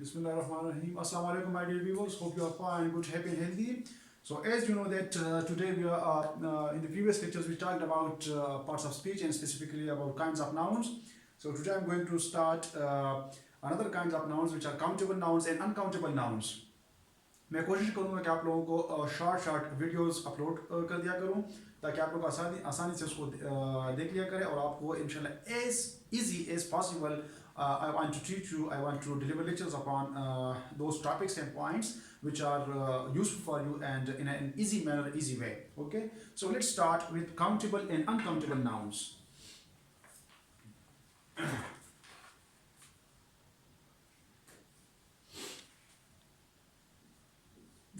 Bismillahirrahmanirrahim. Assalamu alaikum, my dear viewers. Hope you are fine, good, happy, and healthy. So, as you know that today we are in the previous lectures we talked about parts of speech and specifically about kinds of nouns. So today I'm going to start another kinds of nouns which are countable nouns and uncountable nouns. मैं कोशिश करूंगा कि आप लोगों को short videos upload कर दिया करूं ताकि आप लोग आसानी से उसको देख लिया करें और आपको इंशाल्लाह as easy as possible I want to teach you, I want to deliver lectures upon those topics and points which are useful for you and in an easy manner, easy way. Okay, so let's start with countable and uncountable nouns.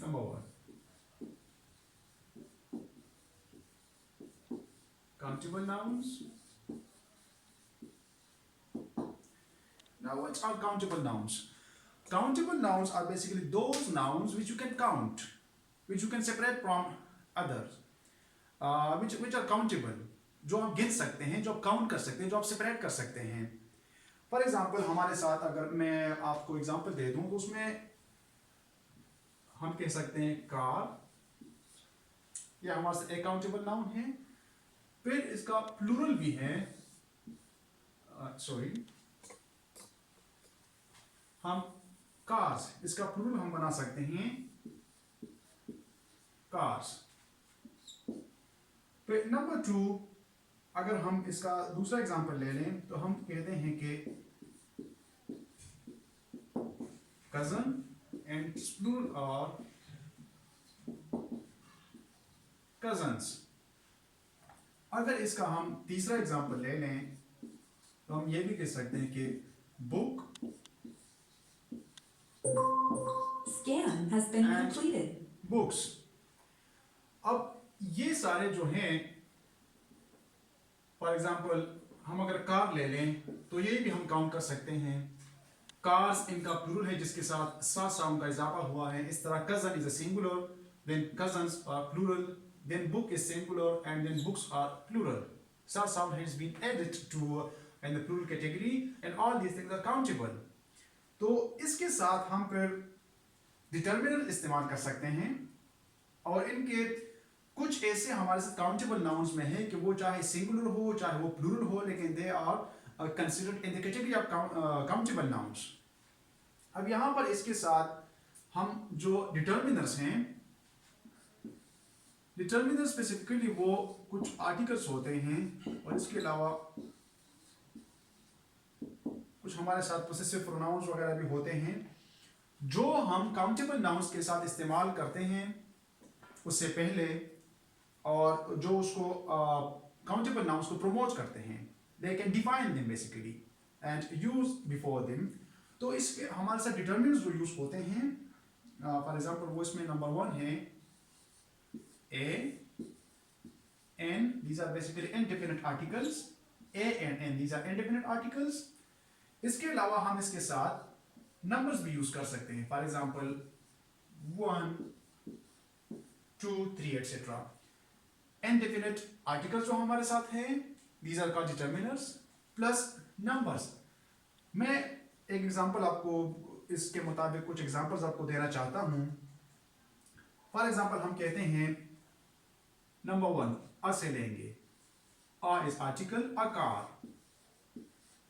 Number one, countable nouns. Now, what are countable nouns? Countable nouns are basically those nouns which you can count, which you can separate from others, which are countable, जो आप गिन सकते हैं, जो आप count कर सकते हैं, जो आप सेपरेट कर सकते हैं. फॉर एग्जाम्पल हमारे साथ अगर मैं आपको एग्जाम्पल दे दूं तो उसमें हम कह सकते हैं कार, यह हमारे साथ एक काउंटेबल नाउन है. फिर इसका प्लूरल भी है, हम कार्स, इसका प्लूरल हम बना सकते हैं कार्स. फिर नंबर टू, अगर हम इसका दूसरा एग्जांपल ले लें तो हम कहते हैं कि कजन एंड प्लूरल और कजन्स. अगर इसका हम तीसरा एग्जांपल ले लें तो हम ये भी कह सकते हैं कि book Scan has been completed. Books. अब ये सारे जो हैं, फॉर एग्जाम्पल हम अगर कार ले लें तो ये भी हम काउंट कर सकते हैं. कार्स इनका प्लूरल है जिसके साथ सा साउंड का इजाफा हुआ है. इस तरह cousin is a singular, then cousins are plural, then book is singular and then books are plural. S sound has been added to in the plural category and all these things are countable. तो इसके साथ हम फिर determiner इस्तेमाल कर सकते हैं और इनके कुछ ऐसे हमारे साथ काउंटेबल नाउन्स में है कि वो चाहे सिंगुलर हो चाहे वो प्लूरल हो, लेकिन they are considered in the category of countable nouns. अब यहाँ पर इसके साथ हम जो डिटर्मिनर्स हैं, डिटर्मिनर स्पेसिफिकली वो कुछ आर्टिकल्स होते हैं और इसके अलावा कुछ हमारे साथ पोसेसिव प्रोनाउंस वगैरह भी होते हैं जो हम काउंटेबल नाउन्स के साथ इस्तेमाल करते हैं उससे पहले और जो उसको काउंटेबल नाउन्स को प्रमोट करते हैं. They can define them basically and use before them. तो इसके हमारे साथ डिटर्मिनर्स जो यूज होते हैं, फॉर एग्जांपल वो इसमें नंबर वन है a an. These are basically independent articles. A and an, these are independent articles. इसके अलावा हम इसके साथ नंबर्स भी यूज कर सकते हैं. For example 1 2 3 etcetera. Indefinite articles जो हमारे साथ हैं, these are called determiners plus numbers. मैं एक एग्जांपल आपको इसके मुताबिक कुछ एग्जांपल्स आपको देना चाहता हूं. फॉर एग्जांपल हम कहते हैं नंबर वन अ से लेंगे. A is article, a car,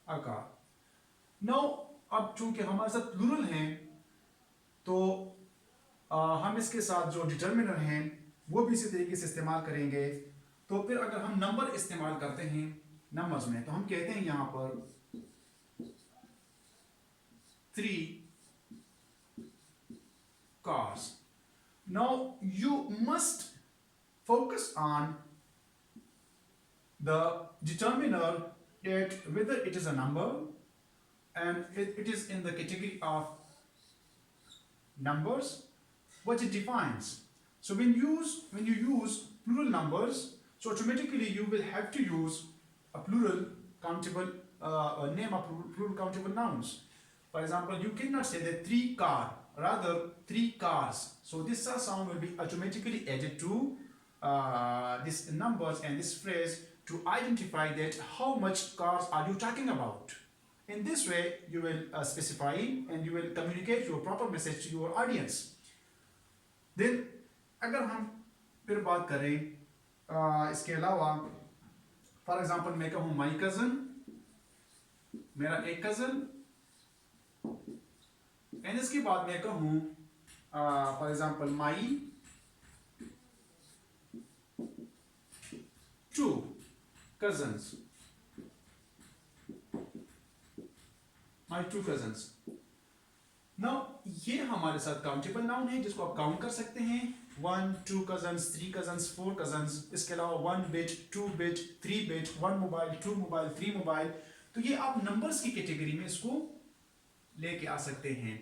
a car. No, अब चूंकि हमारे साथ प्लूरल हैं तो हम इसके साथ जो डिटर्मिनर हैं वो भी इसी तरीके से इस्तेमाल करेंगे. तो फिर अगर हम नंबर इस्तेमाल करते हैं नंबर्स में तो हम कहते हैं यहां पर 3 cars. Now you must focus on the determiner that whether it is a number and it is in the category of numbers, what it defines. So when you use plural numbers, so automatically you will have to use a plural countable name of plural countable nouns. For example, you cannot say that 3 car, rather 3 cars. So this sound will be automatically added to these numbers and this phrase to identify that how much cars are you talking about. In this way, you will specify and you will communicate your proper message to your audience. Then, अगर हम फिर बात करें इसके अलावा, for example मैं कहूँ my cousin, मेरा एक कजन, एंड इसके बाद मैं कहूँ for example my two cousins, my two cousins. Now ये हमारे साथ काउंटेबल नाउन है जिसको आप काउंट कर सकते हैं, 1 2 cousins, 3 cousins, 4 cousins. इसके अलावा 1 bit, 2 bit, 3 bit, 1 mobile, 2 mobile, 3 mobile. तो ये आप नंबर्स की कैटेगरी में इसको लेके आ सकते हैं.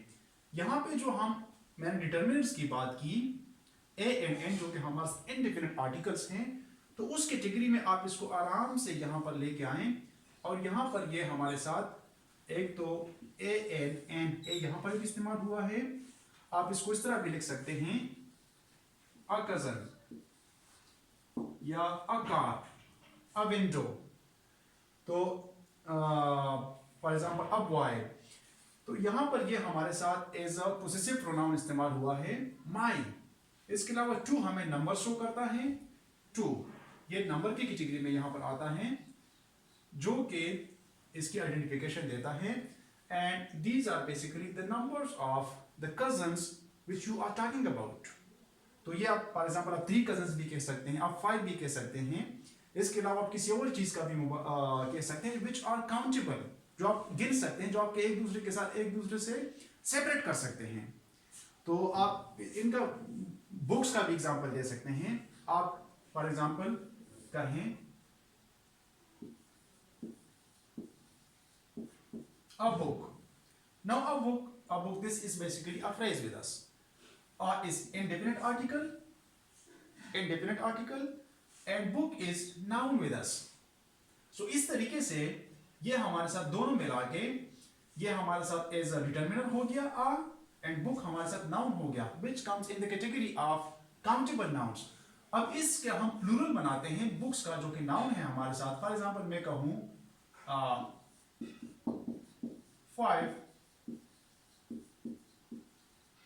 यहाँ पे जो मैंने डिटर्मिनेंट्स की बात की, ए एंड एन, जो कि हमारे इनडेफिनिट आर्टिकल्स हैं, तो उस कैटेगरी में आप इसको आराम से यहाँ पर लेके आए. और यहाँ पर ये हमारे साथ एक तो ए एन एन, ए यहाँ पर भी इस्तेमाल हुआ है. आप इसको इस तरह भी लिख सकते हैं, अ कजन या अ कार, अ विंडो. तो फॉर एग्जाम्पल अ बॉय. तो यहाँ पर ये हमारे साथ एज अ पोसेसिव प्रोनाउन इस्तेमाल हुआ है, माई. इसके अलावा टू हमें नंबर शो करता है, टू ये नंबर की कैटेगरी में यहाँ पर आता है, जो कि इसकी आइडेंटिफिकेशन देता है. And these are basically the numbers of the cousins which you are talking about. तो ये आप फॉर एग्जाम्पल आप 3 कजन्स भी कह सकते हैं, आप 5 भी कह सकते हैं. इसके अलावा आप किसी और चीज का भी कह सकते हैं विच आर काउंटेबल, जो आप गिन सकते हैं, जो आपके एक दूसरे के साथ एक दूसरे से सेपरेट कर सकते हैं. तो आप इनका बुक्स का भी एग्जाम्पल दे सकते हैं. आप फॉर एग्जाम्पल कहें a book. Now a book, this is basically a phrase with us. Is indefinite article and book is noun with us. So इस तरीके से ये हमारे साथ दोनों मिला के ये हमारे साथ एज अ डिटर्मिनर हो गया a, and book हमारे साथ noun हो गया, which comes in the category of countable nouns. अब इसके हम प्लूरल बनाते हैं बुक्स का, जो कि नाउन है हमारे साथ. फॉर एग्जाम्पल मैं कहूं 5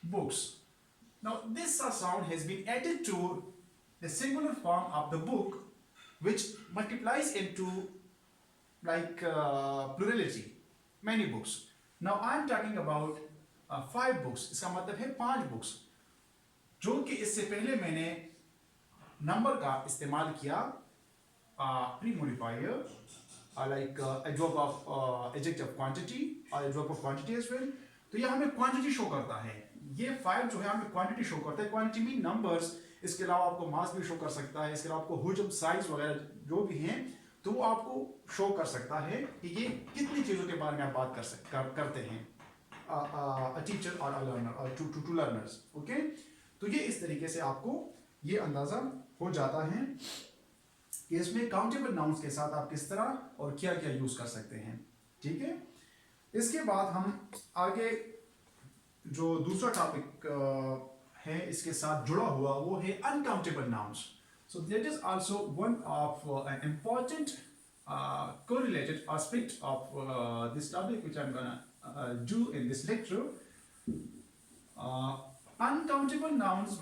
books. Now this sound has been added to the singular form of the book, which multiplies into like plurality, many books. Now I am talking about 5 books. इसका मतलब है 5 books, जो कि इससे पहले मैंने नंबर का इस्तेमाल किया, pre-modifier, like adverb of adjective quantity or adverb of quantity as well. तो ये हमें क्वांटिटी शो करता है. ये 5 जो है हमें क्वांटिटी शो करता है. Quantity mean numbers. इसके अलावा आपको मास भी शो कर सकता है. इसके अलावा आपको हुजम, साइज वगैरह जो भी हैं, तो वो आपको शो कर सकता है कि ये कितनी चीज़ों के बारे में आप बात करते हैं. a teacher or a learner or two learners. Okay, तो ये इस तरीके से आपको ये अंदाजा हो जाता है कि इसमें काउंटेबल नाउन्स के साथ आप किस तरह और क्या क्या यूज कर सकते हैं. ठीक है. इसके बाद हम आगे जो दूसरा टॉपिक है इसके साथ जुड़ा हुआ, वो है uncountable nouns. So that is also one of an important correlated aspect of this topic which I'm gonna do in this lecture. Uncountable nouns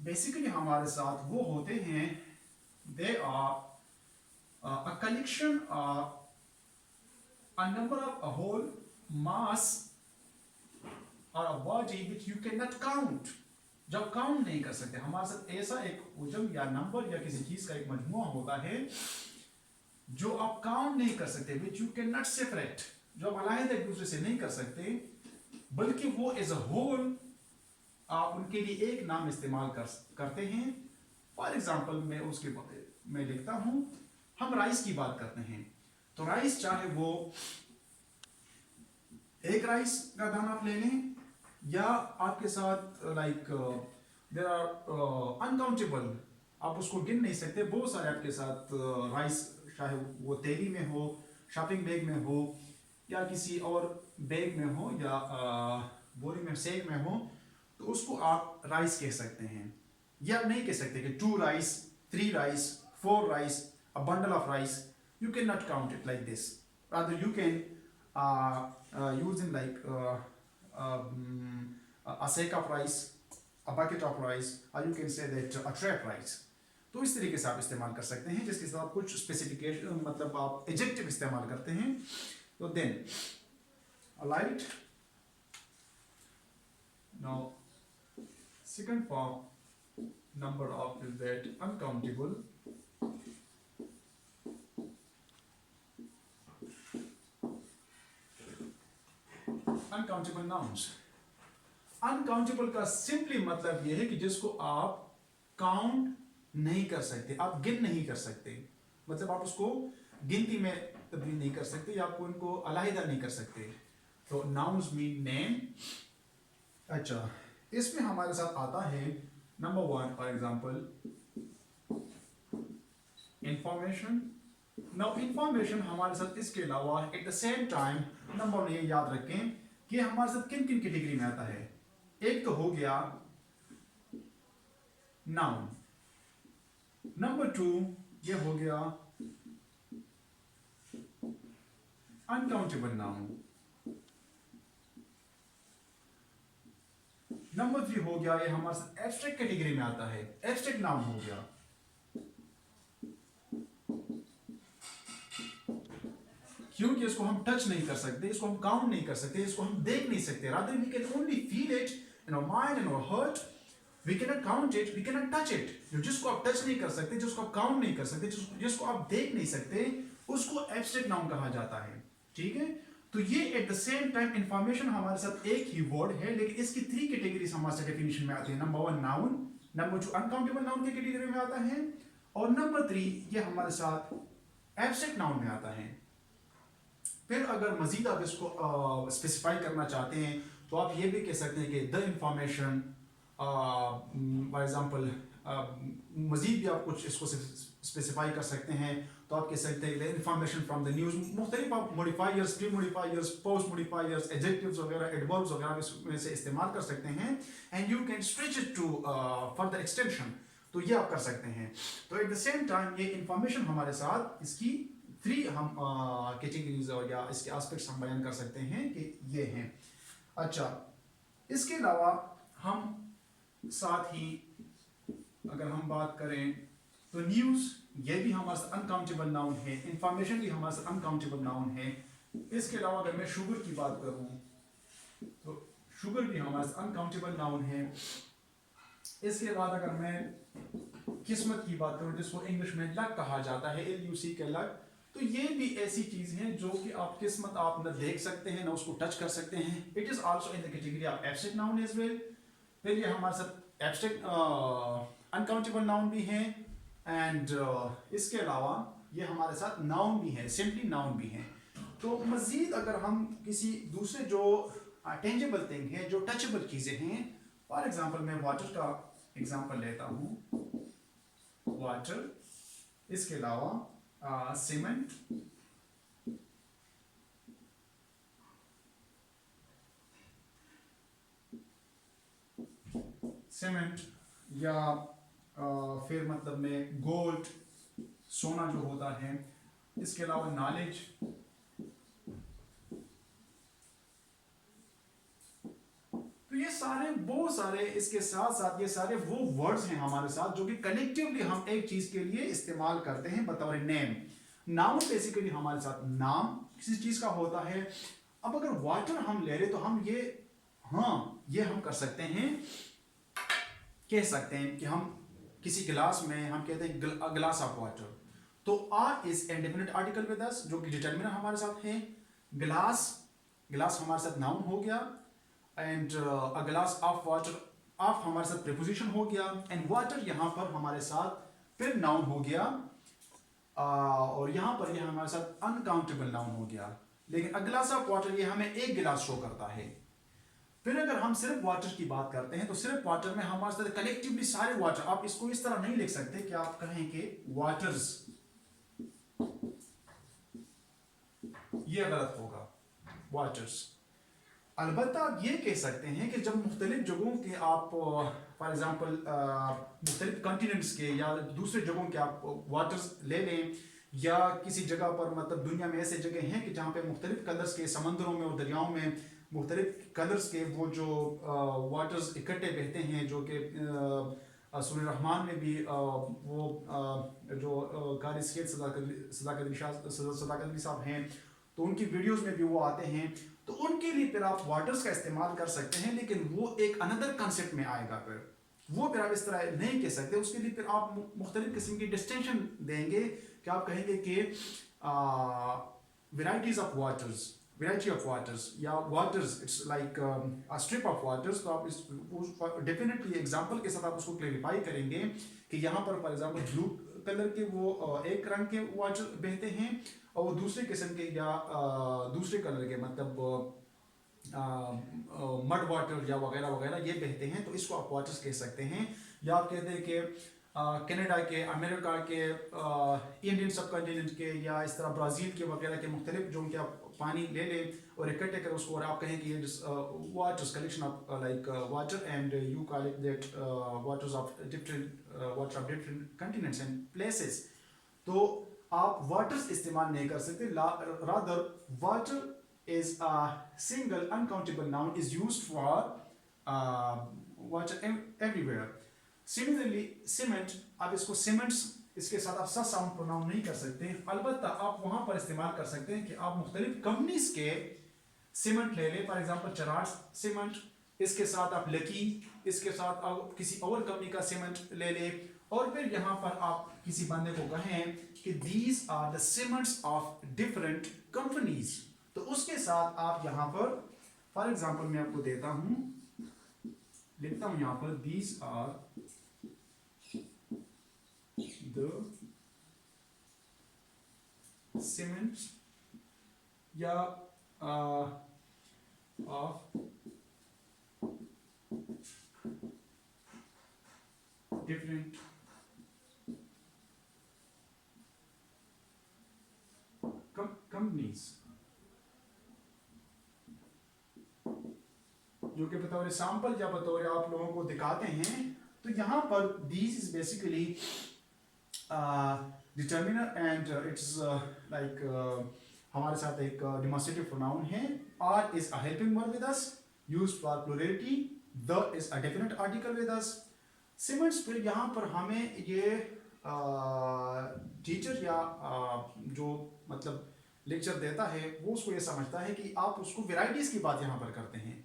basically हमारे साथ वो होते हैं, they are a collection of a number of a whole mass or a body which you cannot count. जब count नहीं कर सकते, हमारे साथ ऐसा एक उजम या नंबर या किसी चीज का एक मजमुआ होता है जो आप काउंट नहीं कर सकते, which you cannot separate, जो आप अलग एक दूसरे से नहीं कर सकते, बल्कि वो एज अ होल आप उनके लिए एक नाम इस्तेमाल करते हैं. फॉर एग्जाम्पल मैं लिखता हूं, हम राइस की बात करते हैं, तो राइस चाहे वो एक राइस का दाना आप ले लें या आपके साथ लाइक देयर आर अनकाउंटेबल, आप उसको गिन नहीं सकते, बहुत सारे आपके साथ राइस, चाहे वो तेली में हो, शॉपिंग बैग में हो या किसी और बैग में हो या बोरी में, सेग में हो, तो उसको आप राइस कह सकते हैं. या आप नहीं कह सकते कि 2 rice, 3 rice, 4 rice, a bundle of rice. You cannot count it like this. Rather, you can used in like a sack of rice, a bucket of rice, or you can say that a tray of rice. तो इस तरीके से आप इस्तेमाल कर सकते हैं जिसके साथ कुछ स्पेसिफिकेशन मतलब आप एडजेक्टिव इस्तेमाल करते हैं. तो then a light. Now second form number of is that uncountable. Uncountable nouns. Uncountable का सिंपली मतलब यह है कि जिसको आप काउंट नहीं कर सकते, आप गिन नहीं कर सकते, मतलब आप उसको गिनती में तब्दील नहीं कर सकते या आप उनको अलहदा नहीं कर सकते. तो नाउन्स मीन नेम. अच्छा, इसमें हमारे साथ आता है number 1 for example information. Now information हमारे साथ इसके अलावा eight the same time number 1 ये याद रखें कि हमारे साथ किन किन कैटेगरी में आता है. एक तो हो गया नाउन, नंबर 2 ये हो गया अनकाउंटेबल नाउन, नंबर 3 हो गया ये हमारे साथ एब्स्ट्रैक्ट कैटेगरी में आता है, एब्स्ट्रैक्ट नाउन हो गया. क्योंकि इसको हम टच नहीं कर सकते, इसको हम काउंट नहीं कर सकते, इसको हम देख नहीं सकते. Rather we can only feel it in our mind and our heart. We cannot count it, we cannot touch it. जिसको आप टच नहीं कर सकते, जिसको आप काउंट नहीं कर सकते, जिसको आप देख नहीं सकते, उसको एब्स्ट्रैक्ट नाउन कहा जाता है. ठीक है. तो ये eight the same time information हमारे साथ एक ही वर्ड है लेकिन इसकी 3 कैटेगरीज हमारे साथ डेफिनेशन में आती है. Number 1 noun, number 2 uncountable noun की कैटेगरी में आता है और नंबर 3 ये हमारे साथ एब्स्ट्रैक्ट नाउन में आता है. फिर अगर मजीद आप इसको स्पेसिफाई करना चाहते हैं तो आप ये भी कह सकते हैं कि द इंफॉर्मेशन फॉर एग्जांपल मजीद भी आप कुछ इसको स्पेसिफाई कर सकते हैं. तो आप कह सकते हैं the information from the news. मुख्तलिफ आप modifiers, pre modifiers, post modifiers, adjectives वगैरह, एडवर्ब्स वगैरह इसमें से इस्तेमाल कर सकते हैं and you can stretch it to further extension. तो ये आप कर सकते हैं. तो एट द सेम टाइम ये इंफॉर्मेशन हमारे साथ इसकी 3 हम कैटेगरीज और या इसके एस्पेक्ट्स हम बयान कर सकते हैं कि ये हैं. अच्छा, इसके अलावा हम साथ ही अगर हम बात करें तो न्यूज़ ये भी हमारे साथ अनकाउंटेबल नाउन है, इंफॉर्मेशन भी हमारे साथ अनकाउंटेबल नाउन है. इसके अलावा अगर मैं शुगर की बात करूं तो शुगर भी हमारे साथ अनकाउंटेबल नाउन है. इसके बाद अगर मैं किस्मत की बात करूं जिसको इंग्लिश में लक कहा जाता है, LUC के लक, तो ये भी ऐसी चीज है जो कि आप किस्मत आप न देख सकते हैं ना उसको टच कर सकते हैं. It is also in the category of abstract noun as well. फिर ये हमारे साथ एब्स्ट्रैक्ट अनकाउंटेबल नाउन भी है एंड इसके अलावा ये हमारे साथ नाउन भी है, सिंपली नाउन भी है. तो मजीद अगर हम किसी दूसरे जो टेंजेबल थिंग है, जो टचेबल चीजें हैं, फॉर एग्जांपल मैं वाटर का एग्जांपल लेता हूँ, वाटर. इसके अलावा सीमेंट, या फिर मतलब में गोल्ड, सोना जो होता है. इसके अलावा नॉलेज, तो ये सारे बहुत सारे इसके साथ साथ ये सारे वो वर्ड्स हैं हमारे साथ जो कि कलेक्टिवली हम एक चीज के लिए इस्तेमाल करते हैं बतौर नेम. नाउन बेसिकली हमारे साथ नाम किसी चीज का होता है. अब अगर वाटर हम ले रहे तो हम ये हम कर सकते हैं, कह सकते हैं कि हम किसी गिलास में हम कहते हैं ग्लास ऑफ वाटर. तो are is indefinite article with us जो कि डिटरमिनर हमारे साथ है. ग्लास हमारे साथ नाउन हो गया and a glass of water, of हमारे साथ प्रीपोजिशन हो गया एंड वाटर यहाँ पर हमारे साथ फिर नाउन हो गया और यहाँ पर यह हमारे साथ अनकाउंटेबल नाउन हो गया. लेकिन अ ग्लास ऑफ वाटर ये हमें एक गिलास शो करता है. फिर अगर हम सिर्फ वाटर की बात करते हैं तो सिर्फ वाटर में हमारे साथ कलेक्टिवली सारे वाटर, आप इसको इस तरह नहीं लिख सकते कि आप कहें कि वाटर्स, ये गलत होगा. वाटर्स अलबत्ता ये कह सकते हैं कि जब मुख्तलिफ जगहों के आप फॉर एग्जांपल मुख्तलिफ कॉन्टिनेंट्स के या दूसरे जगहों के आप वाटर्स ले लें या किसी जगह पर, मतलब दुनिया में ऐसे जगह हैं कि जहाँ पे मुख्तलिफ कलर्स के समंदरों में और दरियाओं में मुख्तलिफ कलर्स के वो जो वाटर्स इकट्ठे बहते हैं, जो कि सूरह रहमान में भी वो जो कारी सैयद सदाकत अली साहब हैं, तो उनकी वीडियोस में भी वो आते हैं। तो उनके लिए फिर आप वाटर्स का इस्तेमाल कर सकते हैं, लेकिन वो एक अनदर कंसेप्ट में आएगा। फिर वो फिर आप इस तरह नहीं कह सकते। उसके लिए फिर आप मुख्तलिफ किस्म की डिस्टिंक्शन देंगे कि आप कहेंगे कि varieties of waters, variety of waters, या waters it's like a strip of waters. तो आप इस डेफिनेटली एग्जांपल के साथ आप उसको क्लेरिफाई करेंगे कि यहाँ पर फॉर एग्जांपल ब्लू कलर के वो एक रंग के वाटर बहते हैं, और वो दूसरे किस्म के या दूसरे कलर के, मतलब मड वाटर या वगैरह वगैरह ये बहते हैं। तो इसको आप वाटर्स कह सकते हैं। या आप कहते हैं कि कनाडा के, अमेरिका के, इंडियन सब कॉन्टिनेंट के, या इस तरह ब्राज़ील के वगैरह के मुख्तलिफ जो उनके आप पानी ले लें और इकट्ठे करें उसको, और आप कहें कि ये waters collection of like water, and you call it that waters of different continents and places. तो आप वाटर्स इस्तेमाल नहीं कर सकते। Rather water is a single uncountable noun is used for water everywhere. Similarly, cement, आप इसको cements, इसके साथ आप सा साउंड प्रोनाउन नहीं कर सकते। अलबत्ता आप वहां पर इस्तेमाल कर सकते हैं कि आप मुख्तलिफ कंपनीज के सीमेंट ले लें। फॉर एग्जांपल चरास सीमेंट, इसके साथ आप लकी, इसके साथ आप किसी और कंपनी का सीमेंट ले लें, और फिर यहाँ पर आप किसी बंदे को कहें कि these are the cements of different companies। तो उसके साथ आप यहाँ पर फॉर एग्जाम्पल मैं आपको देता हूं, लिखता हूं यहाँ पर these are the cements या of different companies, जो कि बतौर सैंपल या बतौर आप लोगों को दिखाते हैं। तो यहाँ पर this is basically determiner, and it's like हमारे साथ एक डेमोस्ट्रेटिव प्रोनाउन है। Are is a helping verb with us, used for plurality. The is a definite article with us. Cements, फिर यहाँ पर हमें ये टीचर या जो मतलब लेक्चर देता है वो उसको ये समझता है कि आप उसको वेराइटीज की बात यहाँ पर करते हैं,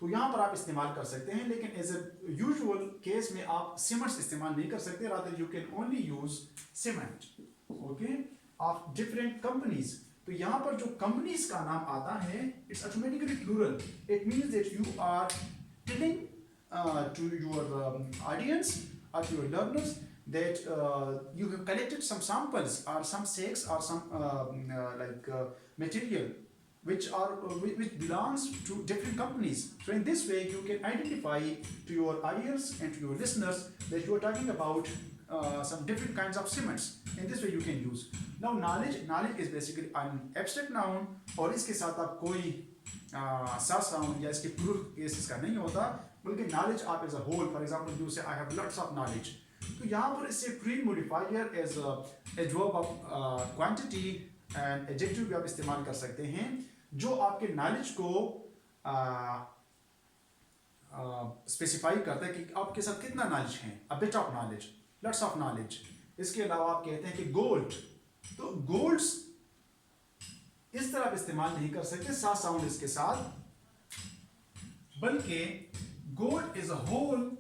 तो यहाँ पर आप इस्तेमाल कर सकते हैं। लेकिन एज ए यूजुअल केस में आप सीमेंट्स इस्तेमाल नहीं कर सकते। Rather you can only use cement, okay, of different companies. तो यहाँ पर जो कंपनीज का नाम आता है it's automatically plural. It means that you are telling to your audience or to your learners that you have collected some samples or some sacks or some material which belongs to different companies. So in this way you can identify to your audience and to your listeners that you are talking about some different kinds of cements. In this way you can use. Now knowledge is basically an abstract noun, और इसके साथ आप कोई सा sound या इसके plural cases का नहीं होता, बल्कि नॉलेज आप as a whole, for example you say I have lots of knowledge. तो यहाँ पर इससे pre modifier as verb of quantity and adjective भी आप इस्तेमाल कर सकते हैं, जो आपके नॉलेज को स्पेसिफाई करता है कि आपके साथ कितना नॉलेज है। A bit of knowledge, lots of knowledge. इसके अलावा आप कहते हैं कि गोल्ड, तो गोल्ड्स इस तरह आप इस्तेमाल नहीं कर सकते सा साउंड इसके साथ, बल्कि गोल्ड इज अ होल,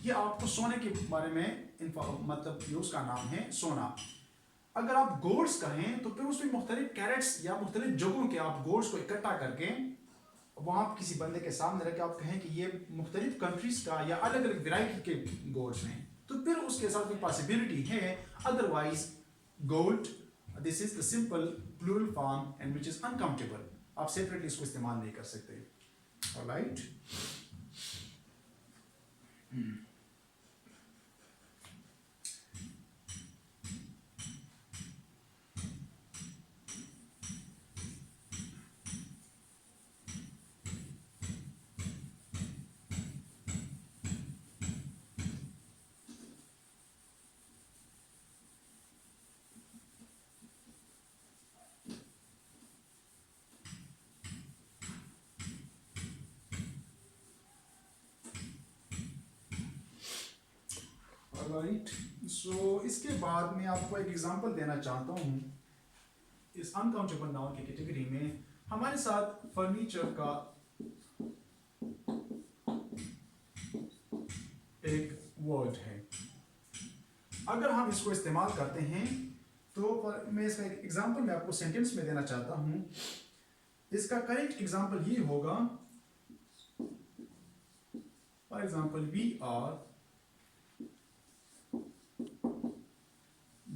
ये आपको सोने के बारे में मतलब यूज का नाम है सोना। अगर आप गोल्ड्स कहें तो फिर उसमें मुख्तलिफ कैरेट्स या मुख्तलिफ जगहों के आप गोल्ड्स को इकट्ठा करके वहां किसी बंदे के सामने रख के आप कहें कि ये मुख्तलिफ कंट्रीज का या अलग अलग वैरायटी के गोल्ड्स हैं, तो फिर उसके साथ कोई पॉसिबिलिटी है। Otherwise gold, this is the simple plural form and which is uncountable. आप सेपरेटली इसको इस्तेमाल नहीं कर सकते। Alright, right. सो इसके बाद मैं आपको एक एग्जांपल देना चाहता हूँ। इस अनकाउंटेबल नाउन की कैटेगरी में हमारे साथ फर्नीचर का एक वर्ड है। अगर हम इसको इस्तेमाल करते हैं तो मैं इसका एक एग्जांपल मैं आपको सेंटेंस में देना चाहता हूँ। इसका करेक्ट एग्जांपल ये होगा, for example we are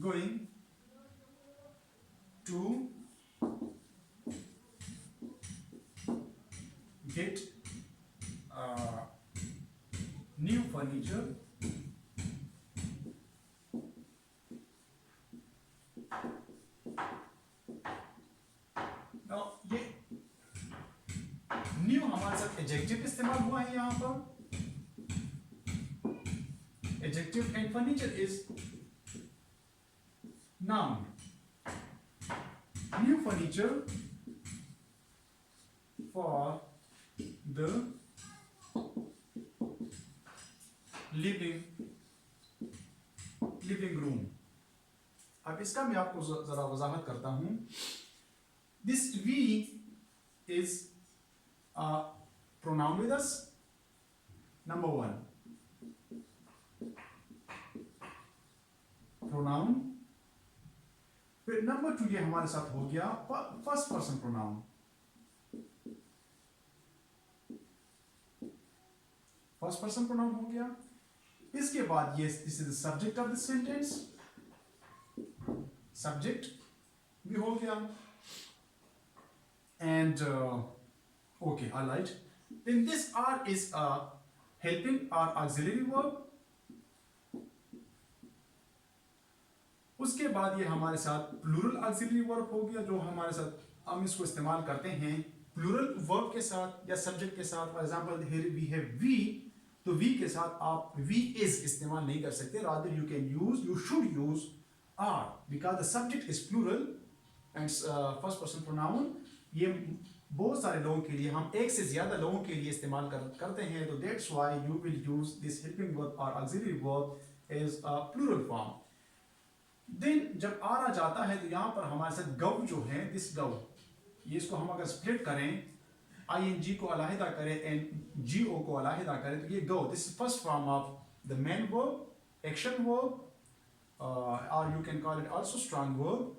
going to get new furniture now ये न्यू हमारे साथ एडजेक्टिव इस्तेमाल हुआ है यहां पर, adjective and furniture is noun. New furniture for the living room। अब इसका मैं आपको जरा वजाहत करता हूं। This we is a pronoun with us, number one pronoun। फिर नंबर टू ये हमारे साथ हो गया first person pronoun. First person pronoun हो गया। इसके बाद ये this is the subject of the sentence, subject भी हो गया। And okay, alright, then this are is a helping और ऑक्सिलरी वर्ब। उसके बाद ये हमारे साथ प्लूरल ऑक्सिलरी वर्ब हो गया, जो हमारे साथ हम इसको इस्तेमाल करते हैं प्लूरल वर्ब के साथ या सब्जेक्ट के साथ। For example here we have we, तो वी के साथ आप वी इज इस्तेमाल नहीं कर सकते, rather you can use, you should use are, because the subject is plural and first person pronoun. ये बहुत सारे लोगों के लिए, हम एक से ज्यादा लोगों के लिए इस्तेमाल करते हैं, तो that's why you will use this helping verb और auxiliary verb as a plural form. Then जब आर आ जाता है तो यहाँ पर हमारे साथ गव जो है, दिस गव, ये इसको हम अगर स्प्लिट करें, ing को अलहदा करें एंड go को अलहदा करें, तो ये go, this is first form of the main verb, action verb, और you can call it also strong verb.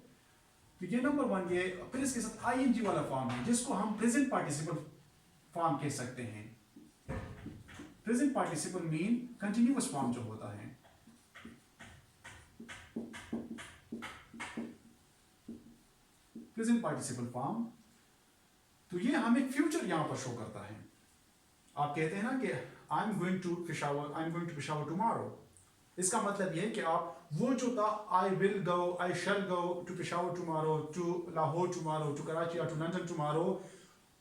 तो ये नंबर वन, ये फिर इसके साथ ing वाला फॉर्म है जिसको हम प्रेजेंट पार्टिसिपल फॉर्म कह सकते हैं। Present participle mean continuous form जो होता है। प्रेजेंट पार्टिसिपल फॉर्म, तो ये हमें फ्यूचर यहां पर शो करता है। आप कहते हैं ना कि I am going to Peshawar tomorrow, इसका मतलब ये है कि आप वो जो था I will go, I shall go to Peshawar tomorrow, to Lahore tomorrow, to Karachi और टू लंदन टुमारो,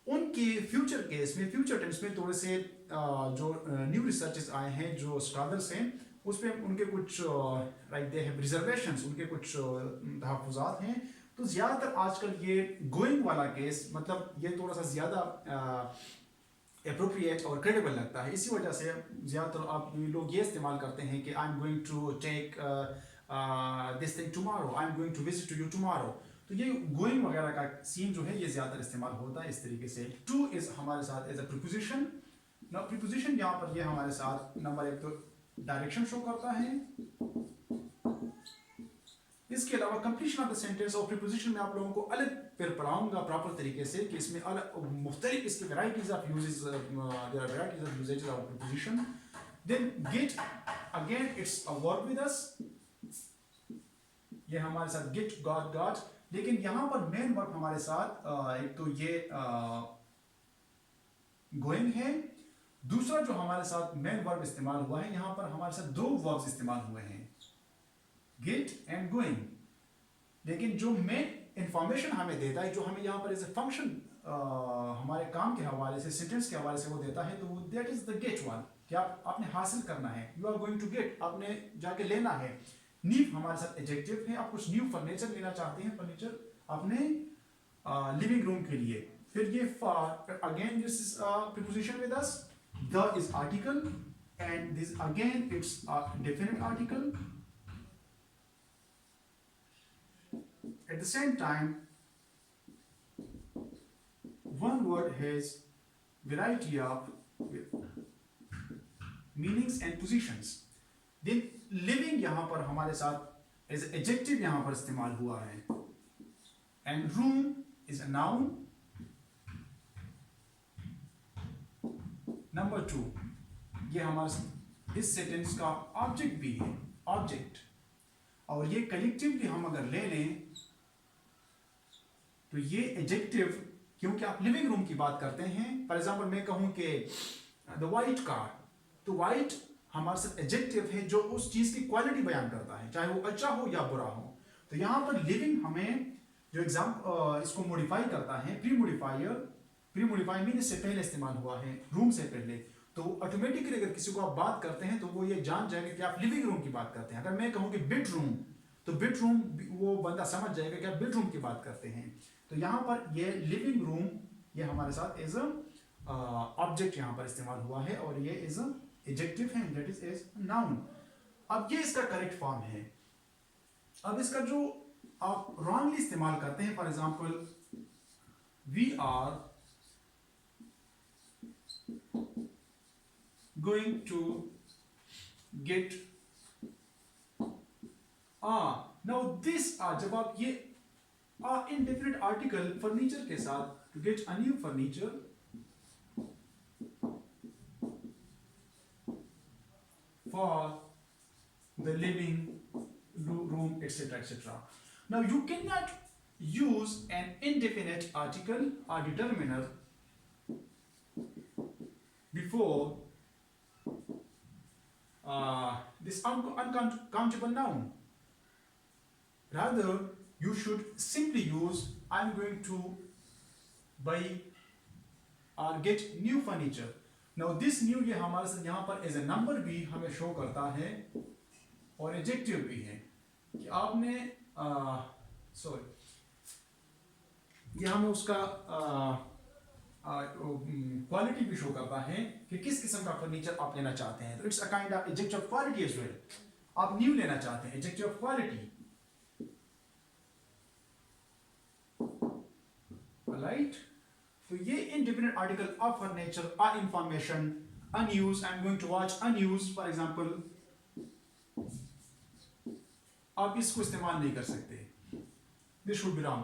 उनके फ्यूचर केस में, फ्यूचर टेंस में थोड़े से जो न्यू रिसर्चेस आए हैं, जो स्कॉलर्स हैं, उसमें उनके कुछ लाइक दे हैव रिजर्वेशंस, उनके कुछ तहफ़्फ़ुज़ात हैं। तो ज़्यादातर आजकल ये गोइंग वाला केस, मतलब ये थोड़ा सा ज़्यादा अप्रोप्रिएट और क्रेडिबल लगता है। इसी वजह से ज़्यादातर आप लोग ये इस्तेमाल करते हैं कि I am going to take this thing tomorrow, I am going to visit you tomorrow. तो ये गोइंग वगैरह का सीन जो है ये ज़्यादातर इस्तेमाल होता है इस तरीके से। टू इज़ हमारे साथ एज अ प्रीपोजिशन। प्रीपोजिशन यहाँ पर ये हमारे साथ नंबर एक तो डायरेक्शन शो करता है, इसके अलावा कंप्लीशन ऑफ द सेंटेंस और प्रीपोजिशन में आप लोगों को अलग फिर पढ़ाऊंगा प्रॉपर तरीके से कि इसमें अलग मुख्तलिफ इसकी varieties of uses, there are varieties of usages of preposition. Then get, again it's a verb with us, ये हमारे साथ गेट, गॉट, गॉट, लेकिन यहाँ पर मेन वर्ब हमारे साथ एक तो ये गोइंग है, दूसरा जो हमारे साथ मेन वर्ब इस्तेमाल हुआ है, यहाँ पर हमारे साथ दो वर्ब्स इस्तेमाल हुए हैं, गेट एंड गोइंग। लेकिन जो मेन इंफॉर्मेशन हमें देता है, जो हमें यहाँ पर एज ए फंक्शन हमारे काम के हवाले से, सेंटेंस के हवाले से वो देता है, तो that is the get one, कि आपने हासिल करना है, you are going to get, आपने जाके लेना है। न्यू हमारे साथ एडजेक्टिव है, आप कुछ न्यू फर्नीचर लेना चाहते हैं, फर्नीचर अपने लिविंग रूम के लिए। फिर ये for, again this is preposition with us, the is article, and this again it's a definite article. At the same time, one word has variety of meanings and positions. Then living यहाँ पर हमारे साथ as adjective यहाँ पर इस्तेमाल हुआ है, and room is a noun. Number 2, ये हमारे इस सेंटेंस का ऑब्जेक्ट भी है, ऑब्जेक्ट, और ये कलेक्टिवली हम अगर ले लें तो ये एडजेक्टिव, क्योंकि आप लिविंग रूम की बात करते हैं. फॉर एग्जांपल मैं कहूं कि द वाइट कार, तो वाइट हमारे साथ एडजेक्टिव है जो उस चीज की क्वालिटी बयान करता है, चाहे वो अच्छा हो या बुरा हो. तो यहाँ पर लिविंग हमें जो इसको मॉडिफाई करता है, प्री मॉडिफाई मीन इससे पहले इस्तेमाल हुआ है, रूम से पहले. तो ऑटोमेटिकली अगर किसी को आप बात करते हैं तो वो ये जान जाएगा कि आप लिविंग रूम की बात करते हैं. अगर मैं कहूँ कि बेडरूम, तो बेडरूम वो बंदा समझ जाएगा कि आप बेडरूम की बात करते हैं. तो यहाँ पर ये लिविंग रूम ये हमारे साथ एज ऑब्जेक्ट यहाँ पर इस्तेमाल हुआ है, और ये एज एडजेक्टिव है, दैट इज एज नाउन. अब ये इसका करेक्ट फॉर्म है. अब इसका जो आप रॉन्गली इस्तेमाल करते हैं, for example we are going to get now this जब आप ये indefinite article फर्नीचर के साथ, to get a new furniture, for the living room, etc., etc. Now you cannot use an indefinite article or determiner before this uncountable noun. Rather, you should simply use I'm going to buy or get new furniture. Now this new ये हमारे साथ यहाँ पर as a number भी हमें show करता है और एडजेक्टिव भी है कि आपने ये हमें उसका क्वालिटी भी शो करता है कि किस किस्म का फर्नीचर आप लेना चाहते हैं. तो it's a kind of adjective of quality as well. आप न्यू लेना चाहते हैं, एडजेक्टिव ऑफ क्वालिटी. Right? तो ये indefinite article of her nature, a information, a news. I'm going to watch a news, for example. आप इसको इस्तेमाल नहीं कर सकते. This should be wrong.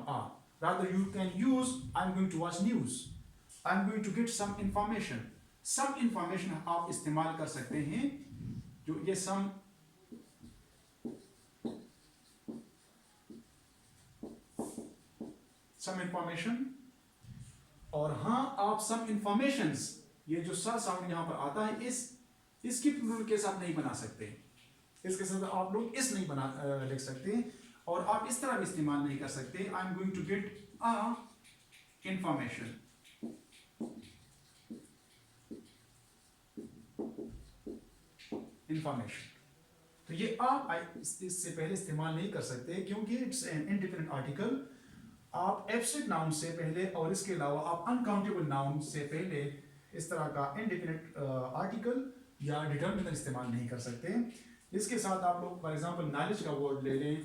Rather you can use I'm going to watch news. I'm going to get some information. Some information आप इस्तेमाल कर सकते हैं. जो ये some information, और हाँ आप some informations, ये जो सा साउंड यहाँ पर आता है इसकी प्लूरल के साथ नहीं बना सकते. इसके साथ आप लोग इस नहीं बना लिख सकते, और आप इस तरह भी इस्तेमाल नहीं कर सकते. I am going to get a information. तो ये आप इससे पहले इस्तेमाल नहीं कर सकते क्योंकि इट्स एन इंडिपेंडेंट आर्टिकल. आप एब्स्ट्रैक्ट नाउन से पहले और इसके अलावा आप अनकाउंटेबल नाउन से पहले इस तरह का इंडिपेंडेंट आर्टिकल या डिटर्मिनर इस्तेमाल नहीं कर सकते. इसके साथ आप लोग फॉर एग्जांपल नॉलेज का वर्ड ले लें,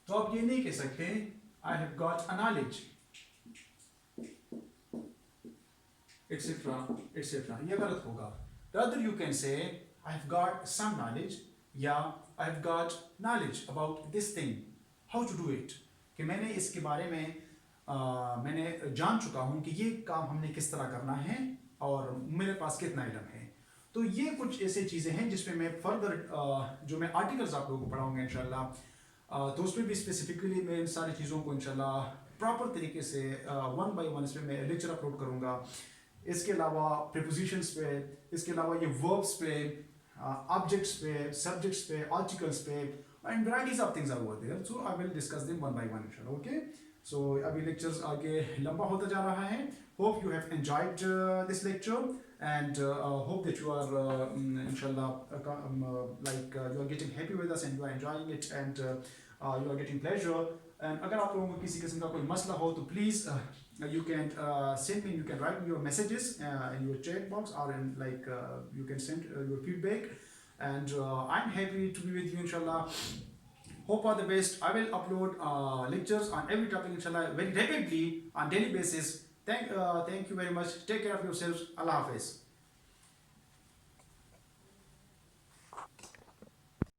तो आप ये नहीं कह सकते I have got a knowledge etcetera etcetera, ये गलत होगा. Rather you can say I have got some knowledge या I've got knowledge about this thing, how to do it, कि मैंने इसके बारे में मैंने जान चुका हूँ कि ये काम हमने किस तरह करना है और मेरे पास कितना इल्म है. तो ये कुछ ऐसे चीज़ें हैं जिसमें मैं फर्दर जो मैं आर्टिकल्स आप लोगों को पढ़ाऊँगा इंशाल्लाह, तो उसमें भी स्पेसिफिकली मैं इन सारी चीज़ों को इंशाल्लाह प्रॉपर तरीके से वन बाय वन इसमें मैं लेक्चर अपलोड करूँगा. इसके अलावा प्रीपोजिशंस पे, इसके अलावा ये वर्ब्स पे, objects पे, subjects पे, articles पे, and varieties of things are over there. So I will discuss them one by one inshallah. Okay? So अभी lectures आगे लंबा होता जा रहा है. Hope you have enjoyed this lecture, and hope that you are inshallah you are getting happy with us and you are enjoying it, and you are getting pleasure. And अगर आप लोगों को किसी किस्म का कोई मसला हो तो please you can send me, you can write me your messages in your chat box, or in like you can send your feedback, and I'm happy to be with you inshallah. Hope for the best. I will upload lectures on every topic inshallah very rapidly on daily basis. Thank you very much. Take care of yourselves. Allah Hafiz.